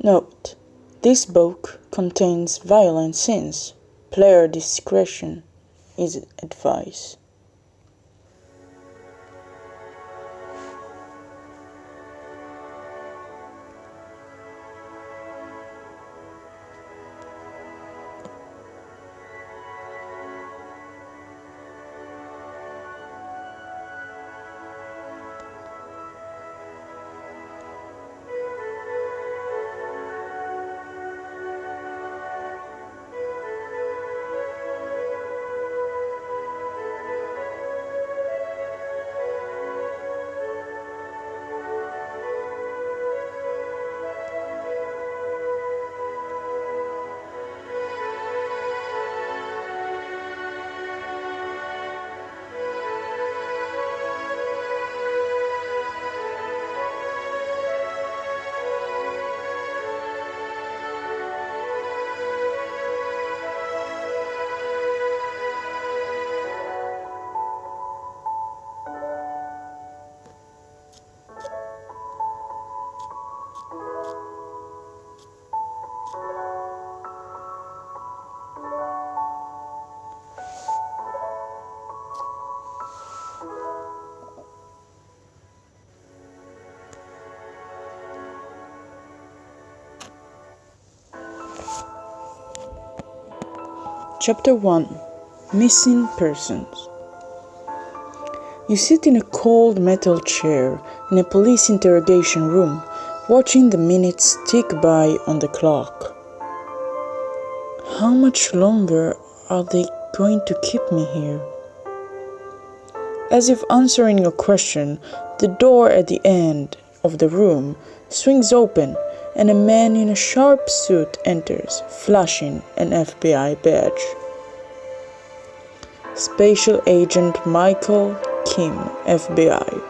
Note: this book contains violent scenes. Player discretion is advised. Chapter 1: Missing Persons. You sit in a cold metal chair in a police interrogation room, watching the minutes tick by on the clock. How much longer are they going to keep me here? As if answering your question, the door at the end of the room swings open and a man in a sharp suit enters, flashing an FBI badge. Special Agent Michael Kim, FBI.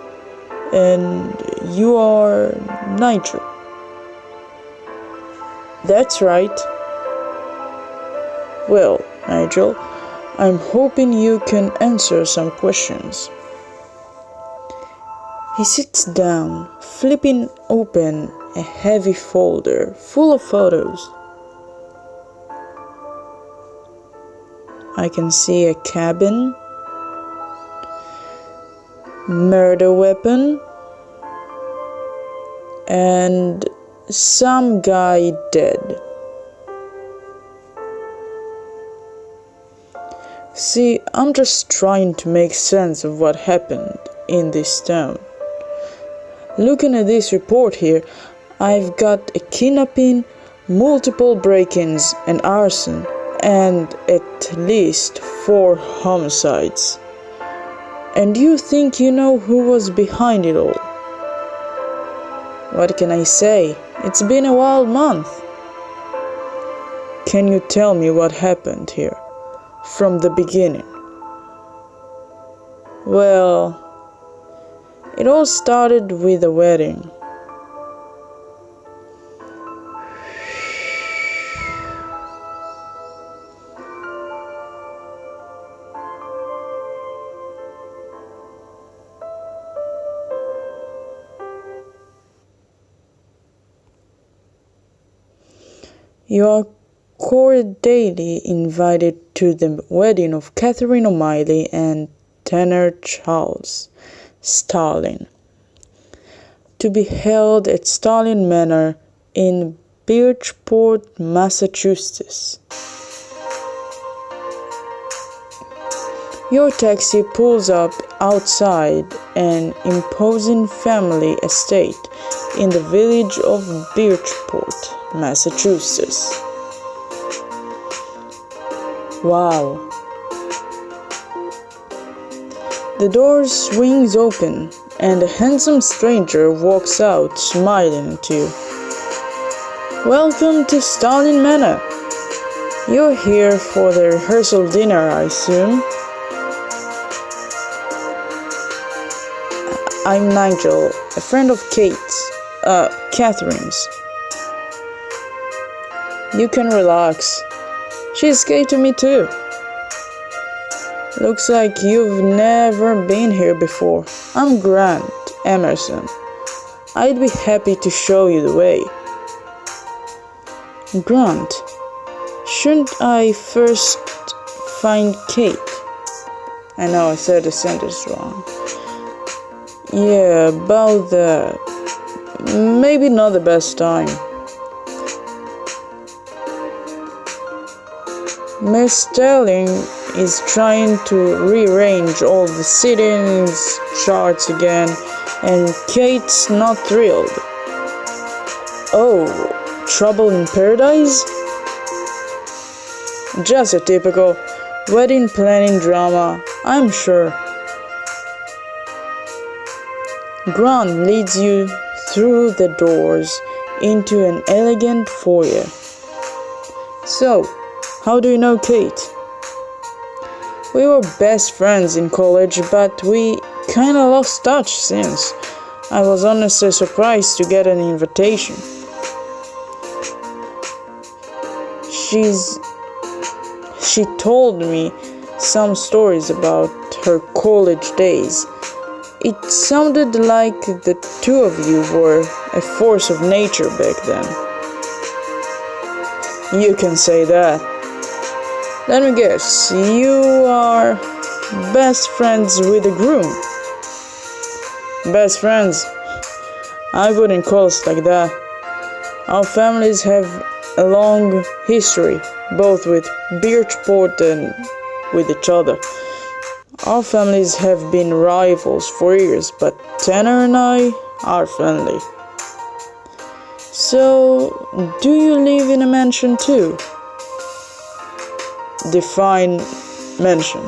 And you are Nigel. That's right. Well, Nigel, I'm hoping you can answer some questions. He sits down, flipping open a heavy folder full of photos. I can see a cabin, murder weapon, and some guy dead. See, I'm just trying to make sense of what happened in this town. Looking at this report here, I've got a kidnapping, multiple break-ins, and arson, and at least 4 homicides. And you think you know who was behind it all? What can I say? It's been a wild month. Can you tell me what happened here, from the beginning? Well, it all started with a wedding. You are cordially invited to the wedding of Catherine O'Malley and Tanner Charles Starling, to be held at Starling Manor in Bridgeport, Massachusetts. Your taxi pulls up outside an imposing family estate in the village of Bridgeport, Massachusetts. Wow. The door swings open and a handsome stranger walks out smiling at you. Welcome to Starling Manor. You're here for the rehearsal dinner, I assume. I'm Nigel, a friend of Catherine's. You can relax. She's gay to me too. Looks like you've never been here before. I'm Grant Emerson. I'd be happy to show you the way. Grant, shouldn't I first find Kate? I know I said the sentence wrong. Yeah, about that. Maybe not the best time. Miss Sterling is trying to rearrange all the settings charts again, and Kate's not thrilled. Oh, trouble in paradise? Just a typical wedding planning drama, I'm sure. Grant leads you through the doors into an elegant foyer. So, how do you know Kate? We were best friends in college, but we kinda lost touch since. I was honestly surprised to get an invitation. She told me some stories about her college days. It sounded like the two of you were a force of nature back then. You can say that. Let me guess, you are best friends with the groom. Best friends? I wouldn't call us like that. Our families have a long history, both with Birchport and with each other. Our families have been rivals for years, but Tanner and I are friendly. So, do you live in a mansion too? Define mansion.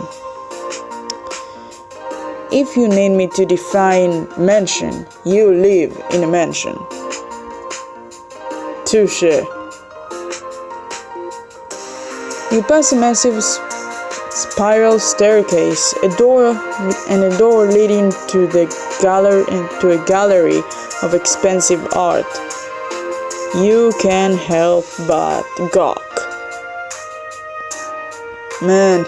If you need me to define mansion, you live in a mansion. Touché. You pass a massive spiral staircase, a door leading to a gallery of expensive art. You can't help but gawk. Man,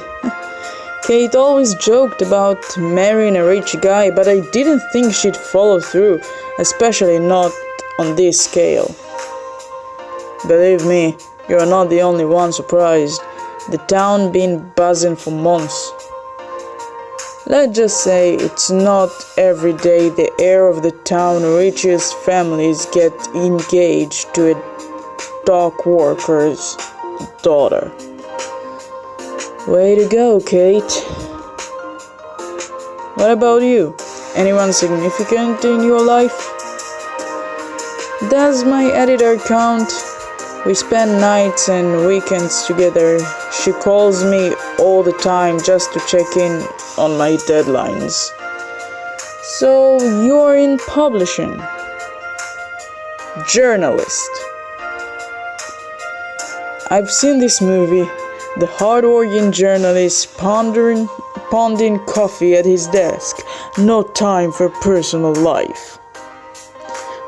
Kate always joked about marrying a rich guy, but I didn't think she'd follow through, especially not on this scale. Believe me, you're not the only one surprised. The town been buzzing for months. Let's just say it's not every day the heir of the town's richest families get engaged to a dock worker's daughter. Way to go, Kate. What about you? Anyone significant in your life? Does my editor count? We spend nights and weekends together. She calls me all the time just to check in on my deadlines. So you're in publishing. Journalist. I've seen this movie. The hard-working journalist pounding coffee at his desk. No time for personal life.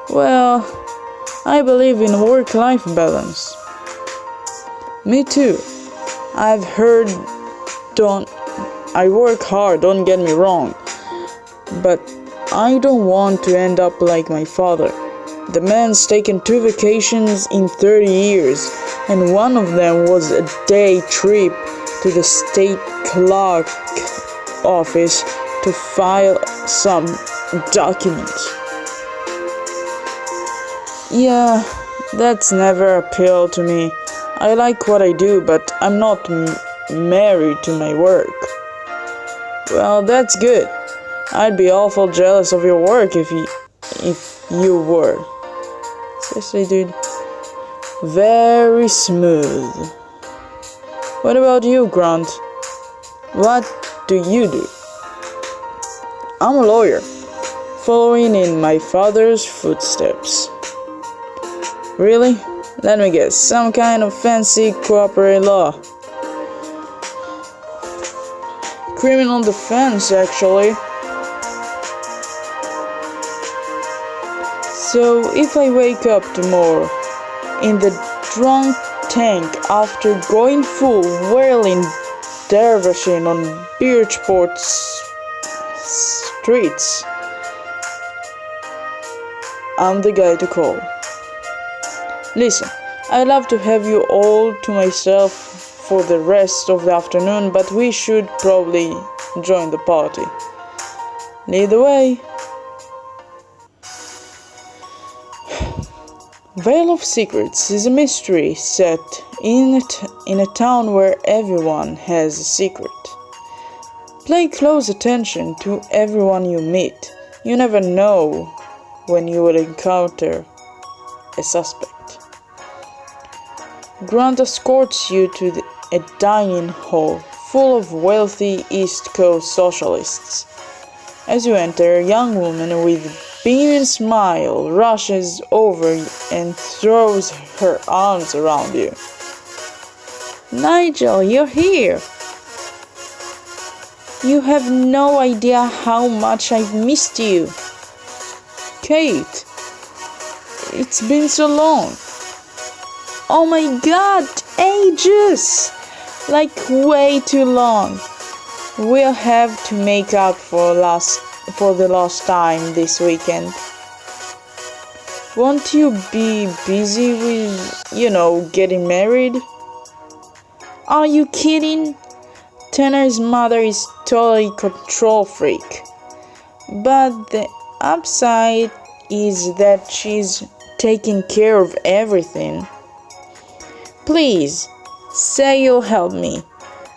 Well, I believe in work-life balance. Me too. I've heard I work hard, don't get me wrong. But I don't want to end up like my father. The man's taken 2 vacations in 30 years, and one of them was a day trip to the state clerk office to file some documents. Yeah, that's never appealed to me. I like what I do, but I'm not married to my work. Well, that's good. I'd be awful jealous of your work if you were. Seriously, dude. Very smooth. What about you, Grant? What do you do? I'm a lawyer, following in my father's footsteps. Really? Let me guess, some kind of fancy corporate law. Criminal defense, actually. So if I wake up tomorrow in the drunk tank after going full whirling dervishing on Birchport's streets, I'm the guy to call. Listen, I'd love to have you all to myself for the rest of the afternoon, but we should probably join the party. Lead the way. Veil of Secrets is a mystery set in a town where everyone has a secret. Pay close attention to everyone you meet. You never know when you will encounter a suspect. Grant escorts you to a dining hall full of wealthy East Coast socialists. As you enter, a young woman with a beaming smile rushes over and throws her arms around you. Nigel, you're here! You have no idea how much I've missed you. Kate, it's been so long. Oh my god, ages! Like way too long. We'll have to make up for the lost time this weekend. Won't you be busy with, getting married? Are you kidding? Tanner's mother is totally control freak. But the upside is that she's taking care of everything. Please, say you'll help me.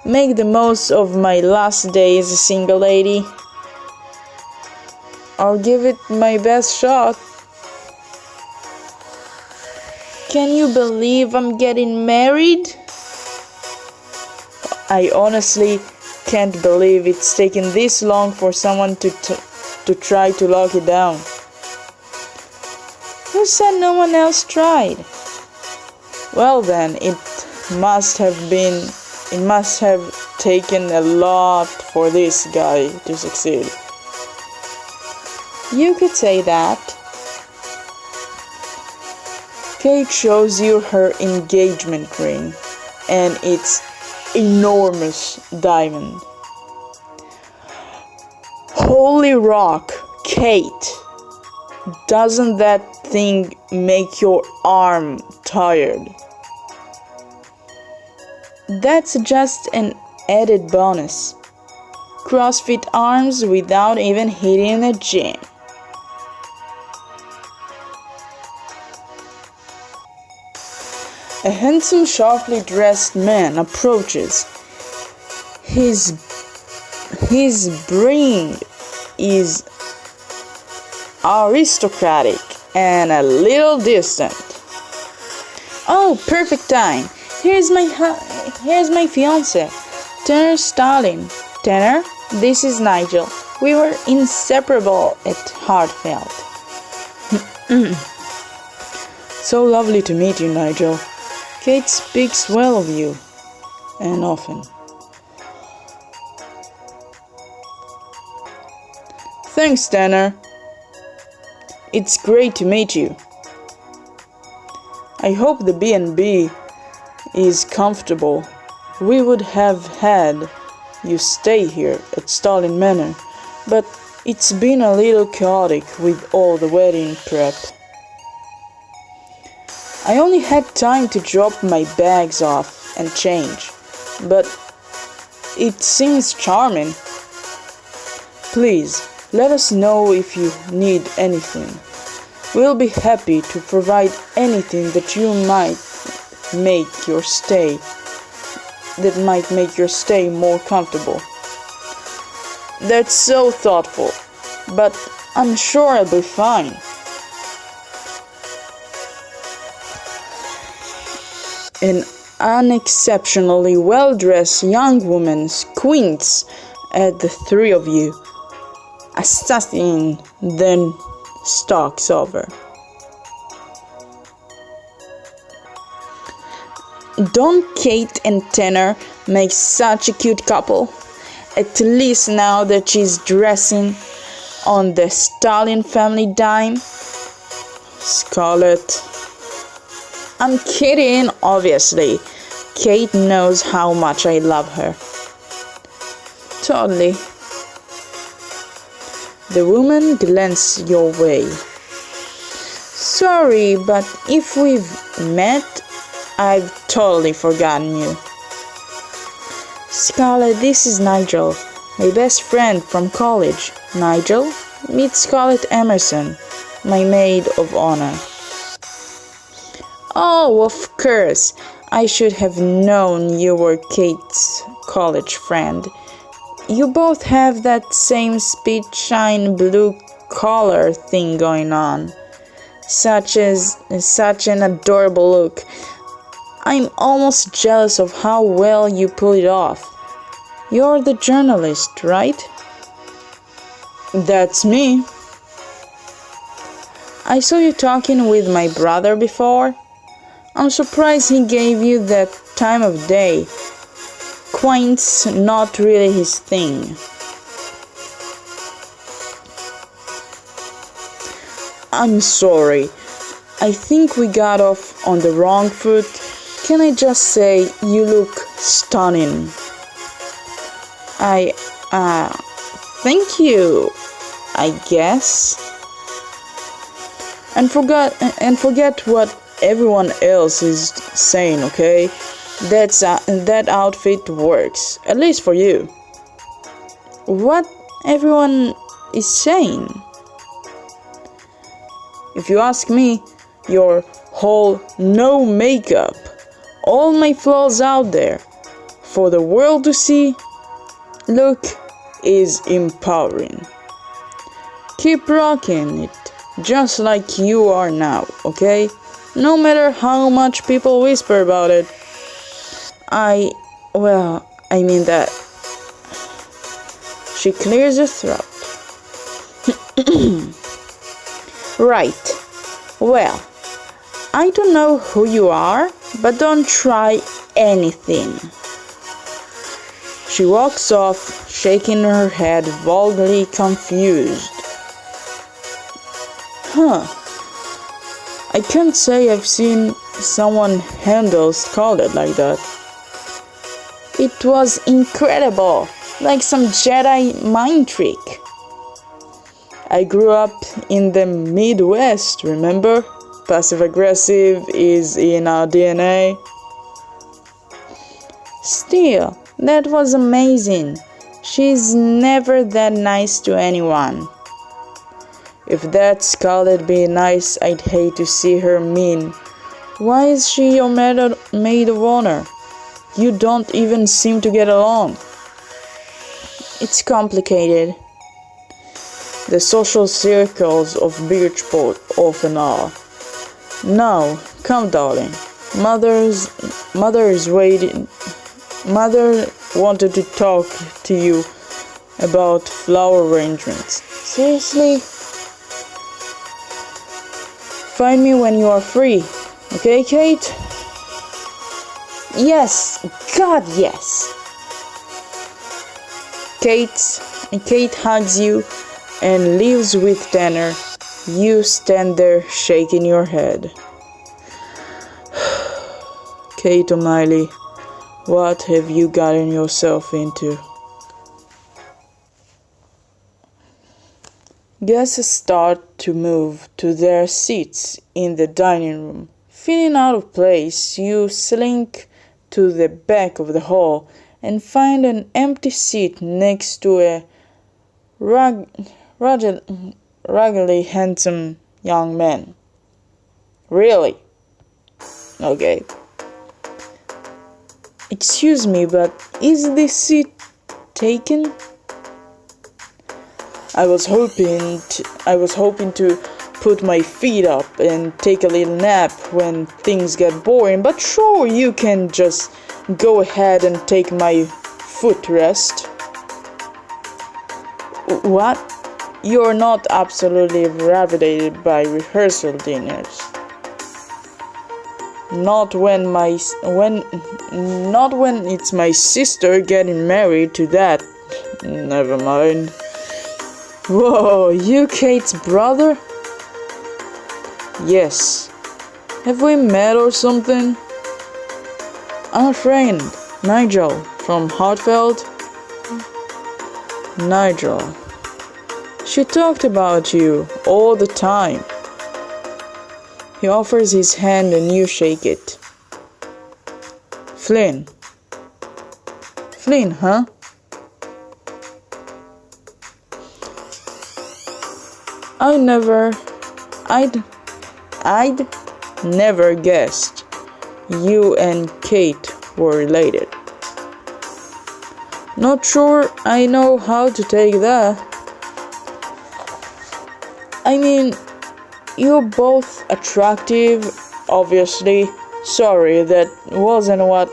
Make the most of my last day as a single lady. I'll give it my best shot. Can you believe I'm getting married? I honestly can't believe it's taken this long for someone to try to lock it down. Who said no one else tried? Well then, it must have taken a lot for this guy to succeed. You could say that. Kate shows you her engagement ring, and it's enormous diamond. Holy rock, Kate! Doesn't that thing make your arm tired? That's just an added bonus. CrossFit arms without even hitting the gym. A handsome, sharply dressed man approaches. His bring is aristocratic and a little distant. Oh, perfect time. Here's my fiance, Tanner Stalin. Tanner, this is Nigel. We were inseparable at Hartfeld. So lovely to meet you, Nigel. Kate speaks well of you, and often. Thanks, Tanner. It's great to meet you. I hope the B&B is comfortable. We would have had you stay here at Stalin Manor, but it's been a little chaotic with all the wedding prep. I only had time to drop my bags off and change, but it seems charming. Please, let us know if you need anything. We'll be happy to provide anything that might make your stay more comfortable. That's so thoughtful, but I'm sure I'll be fine. An unexceptionally well-dressed young woman squints at the three of you. Assassin then stalks over. Don't Kate and Tanner make such a cute couple? At least now that she's dressing on the Stalin family dime. Scarlett. I'm kidding, obviously. Kate knows how much I love her. Totally. The woman glances your way. Sorry, but if we've met, I've totally forgotten you. Scarlett, this is Nigel, my best friend from college. Nigel, meet Scarlett Emerson, my maid of honor. Oh, of course. I should have known you were Kate's college friend. You both have that same speed shine blue collar thing going on. Such an adorable look. I'm almost jealous of how well you pull it off. You're the journalist, right? That's me. I saw you talking with my brother before. I'm surprised he gave you that time of day. Quaint's not really his thing. I'm sorry. I think we got off on the wrong foot. Can I just say you look stunning? Thank you, I guess. And forget what everyone else is saying, okay? That outfit works, at least for you. What everyone is saying? If you ask me, your whole no makeup, all my flaws out there, for the world to see, look is empowering. Keep rocking it, just like you are now, okay? No matter how much people whisper about it. I mean that. She clears her throat. Right. Well, I don't know who you are, but don't try anything. She walks off, shaking her head, vaguely confused. I can't say I've seen someone handle Scarlett like that. It was incredible, like some Jedi mind trick. I grew up in the Midwest, remember? Passive-aggressive is in our DNA. Still, that was amazing. She's never that nice to anyone. If that Scarlett be nice, I'd hate to see her mean. Why is she your maid of honor? You don't even seem to get along. It's complicated. The social circles of Birchport often are. Now, come darling. Mother is waiting. Mother wanted to talk to you about flower arrangements. Seriously? Find me when you are free. Okay, Kate? Yes. God, yes. Kate hugs you and leaves with Tanner. You stand there shaking your head. Kate O'Malley, what have you gotten yourself into? Guests start to move to their seats in the dining room. Feeling out of place, you slink to the back of the hall and find an empty seat next to a ruggedly handsome young man. Really? Okay. Excuse me, but is this seat taken? I was hoping to put my feet up and take a little nap when things get boring, but sure, you can just go ahead and take my footrest. What? You're not absolutely ravaged by rehearsal dinners. Not when it's my sister getting married to that. Never mind. Whoa, you Kate's brother? Yes. Have we met or something? I'm a friend, Nigel, from Hartfeld. Nigel. She talked about you all the time. He offers his hand and you shake it. Flynn. Flynn, huh? I'd never guessed you and Kate were related. Not sure I know how to take that. I mean, you're both attractive, obviously. Sorry, that wasn't what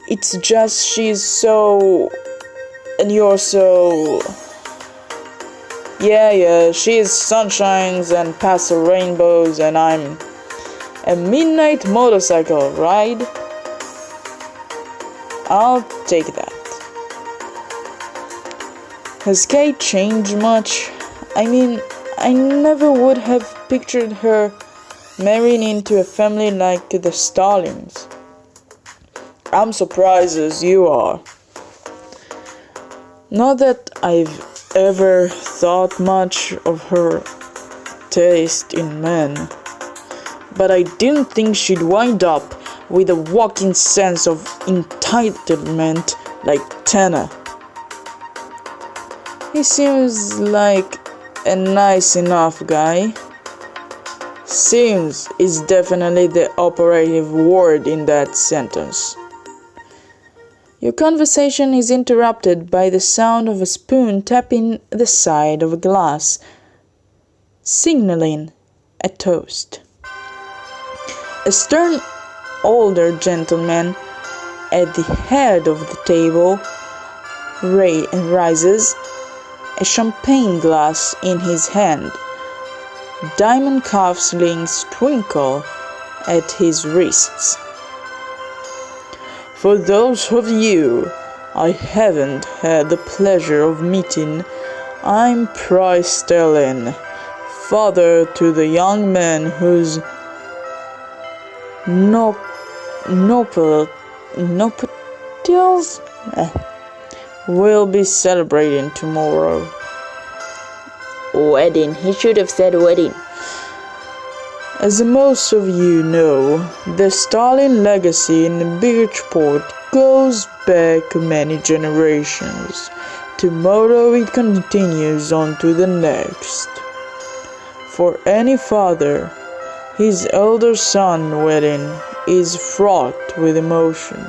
It's just she's so... and you're so... Yeah, she's sunshines and past the rainbows, and I'm a midnight motorcycle ride. I'll take that. Has Kate changed much? I mean, I never would have pictured her marrying into a family like the Starlings. I'm surprised as you are. Not that I've ever thought much of her taste in men, but I didn't think she'd wind up with a walking sense of entitlement like Tanner. He seems like a nice enough guy. Seems is definitely the operative word in that sentence. Your conversation is interrupted by the sound of a spoon tapping the side of a glass, signaling a toast. A stern older gentleman at the head of the table rises, a champagne glass in his hand. Diamond cufflinks twinkle at his wrists. For those of you I haven't had the pleasure of meeting, I'm Price Sterling, father to the young man whose nuptials will be celebrating tomorrow. Wedding. He should have said wedding. As most of you know, the Starling legacy in Bridgeport goes back many generations. Tomorrow it continues on to the next. For any father, his elder son wedding is fraught with emotion.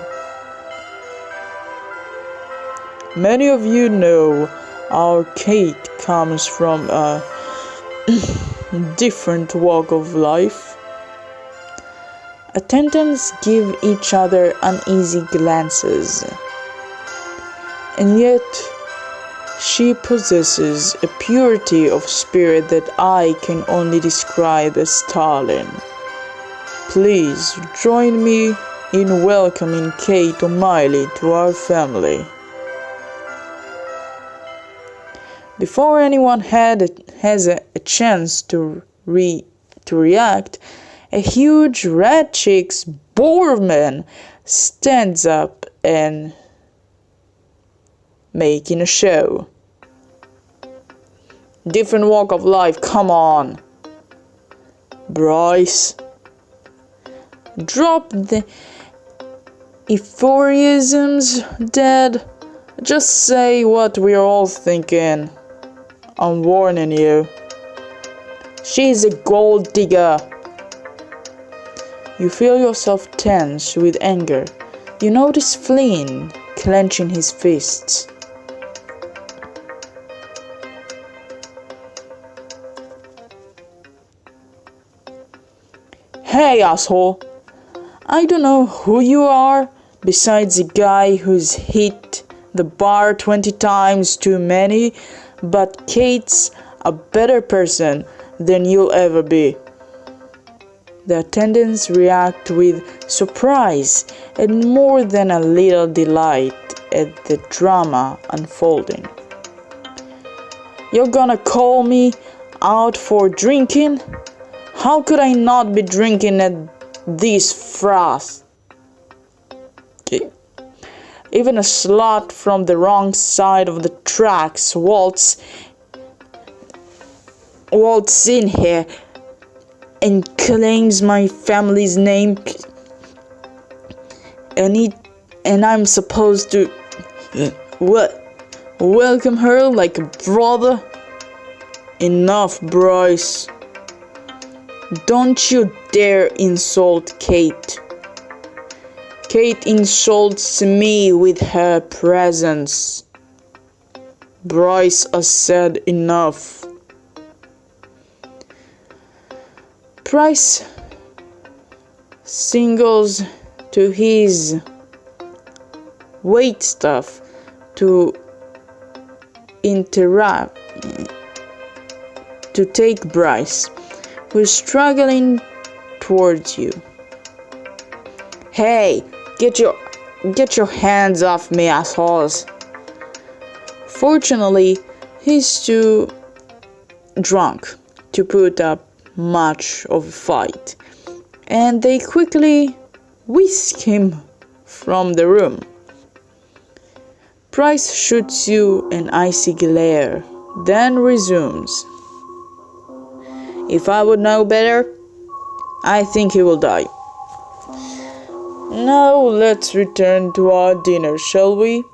Many of you know our Kate comes from a different walk of life. Attendants give each other uneasy glances, and yet she possesses a purity of spirit that I can only describe as startling. Please join me in welcoming Kate O'Malley to our family. Before anyone has a chance to react, a huge red-cheeked Boerman stands up and making a show. Different walk of life, come on. Bryce, drop the euphorisms, Dad. Just say what we're all thinking. I'm warning you. She's a gold digger. You feel yourself tense with anger. You notice Flynn clenching his fists. Hey, asshole! I don't know who you are, besides a guy who's hit the bar 20 times too many, but Kate's a better person than you'll ever be. The attendants react with surprise and more than a little delight at the drama unfolding. You're gonna call me out for drinking? How could I not be drinking at this frost? Even a slut from the wrong side of the tracks waltz in here and claims my family's name. and I'm supposed to what? Welcome her like a brother? Enough, Bryce. Don't you dare insult Kate. Kate insults me with her presence. Bryce has said enough. Bryce singles to his wait staff to interrupt, to take Bryce, who is struggling towards you. Hey, get your hands off me, assholes. Fortunately, he's too drunk to put up much of a fight, and they quickly whisk him from the room. Bryce shoots you an icy glare, then resumes. If I would know better, I think he will die. Now let's return to our dinner, shall we?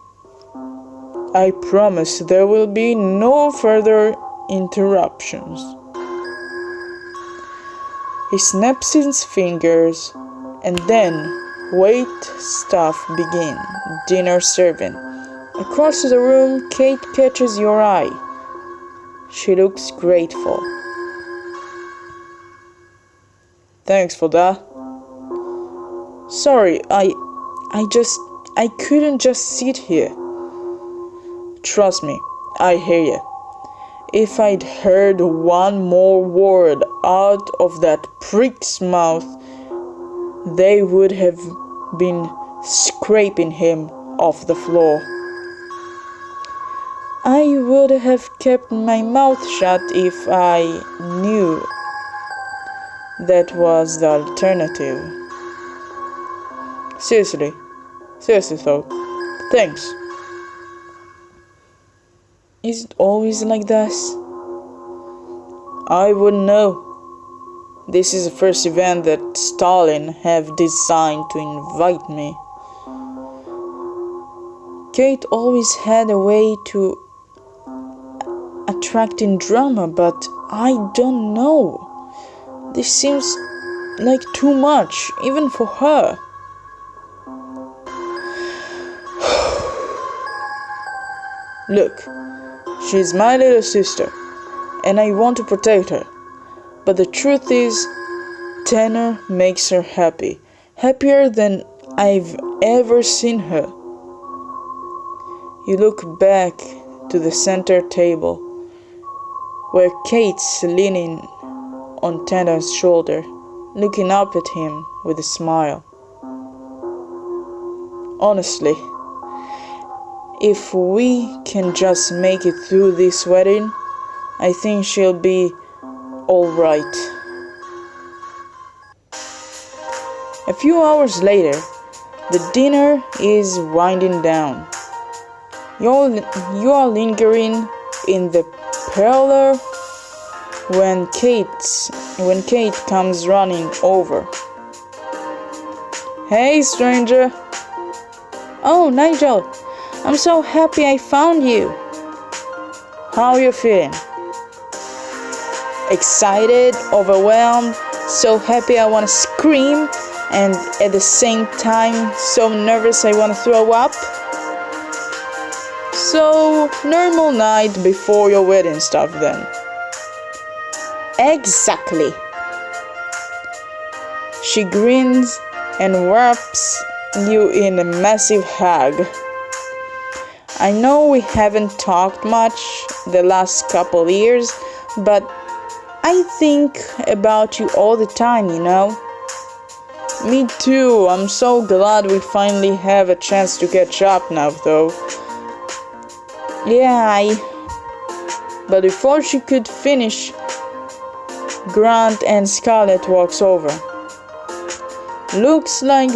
I promise there will be no further interruptions. He snaps his fingers, and then wait staff begin dinner serving. Across the room, Kate catches your eye. She looks grateful. Thanks for that. Sorry, I couldn't just sit here. Trust me, I hear you. If I'd heard one more word out of that prick's mouth, they would have been scraping him off the floor. I would have kept my mouth shut if I knew that was the alternative. Seriously though, thanks. Is it always like this? I wouldn't know. This is the first event that Stalin have designed to invite me. Kate always had a way to attracting drama, but I don't know. This seems like too much, even for her. Look, she's my little sister, and I want to protect her. But the truth is, Tanner makes her happy. Happier than I've ever seen her. You look back to the center table, where Kate's leaning on Tanner's shoulder, looking up at him with a smile. Honestly, if we can just make it through this wedding, I think she'll be all right. A few hours later, the dinner is winding down. You are lingering in the parlor when Kate comes running over. Hey, stranger. Oh, Nigel, I'm so happy I found you. How are you feeling? Excited, overwhelmed, so happy I want to scream, and at the same time so nervous I want to throw up? So, normal night before your wedding stuff then. Exactly. She grins and wraps you in a massive hug. I know we haven't talked much the last couple of years, but I think about you all the time, you know. Me too, I'm so glad we finally have a chance to catch up now though. Yeah, but before she could finish, Grant and Scarlett walks over. Looks like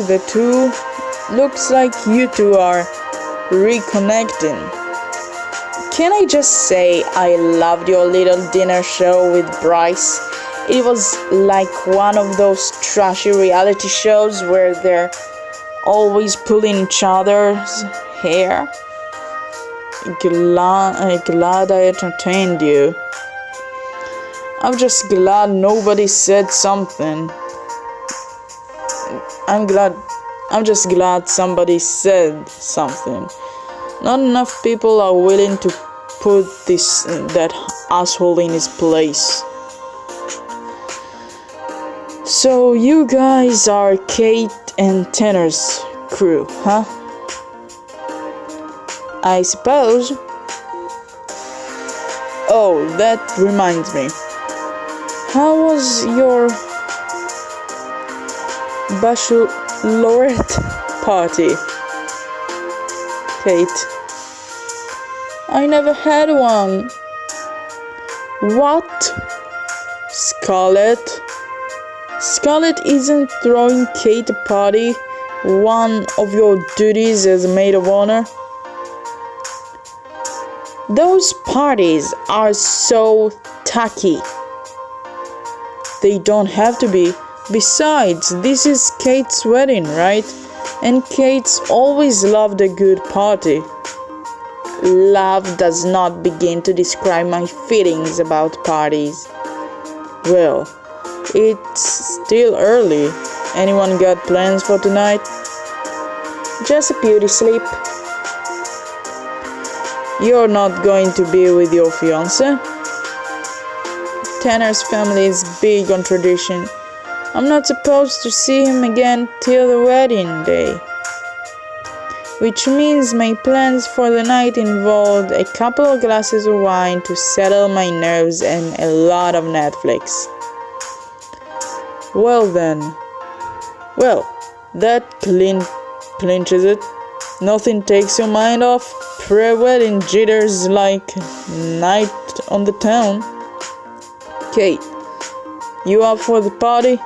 you two are reconnecting. Can I just say I loved your little dinner show with Bryce? It was like one of those trashy reality shows where they're always pulling each other's hair. Glad I entertained you. I'm just glad nobody said something. I'm just glad somebody said something. Not enough people are willing to put that asshole in his place. So you guys are Kate and Tanner's crew, huh? I suppose. Oh, that reminds me. How was your bachelorette party, Kate? I never had one. What? Scarlett? Scarlett isn't throwing Kate a party one of your duties as a maid of honor? Those parties are so tacky. They don't have to be. Besides, this is Kate's wedding, right? And Kate's always loved a good party. Love does not begin to describe my feelings about parties. Well, it's still early. Anyone got plans for tonight? Just a beauty sleep. You're not going to be with your fiancé? Tanner's family is big on tradition. I'm not supposed to see him again till the wedding day. Which means my plans for the night involved a couple of glasses of wine to settle my nerves and a lot of Netflix. Well then. Well, that clinches it. Nothing takes your mind off pre-wedding jitters like night on the town. Kate, you up for the party?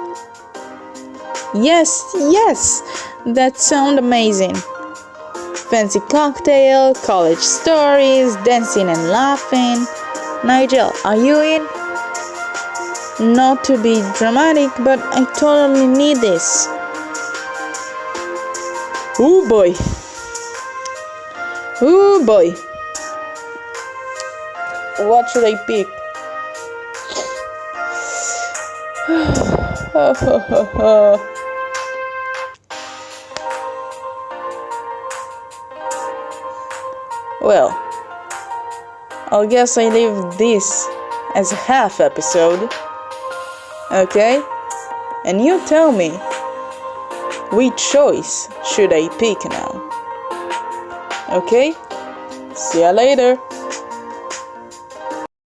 Yes, that sounds amazing. Fancy cocktail, college stories, dancing and laughing. Nigel, are you in? Not to be dramatic, but I totally need this. Ooh boy. What should I pick? Well, I guess I leave this as a half episode. Okay? And you tell me, which choice should I pick now? Okay? See ya later.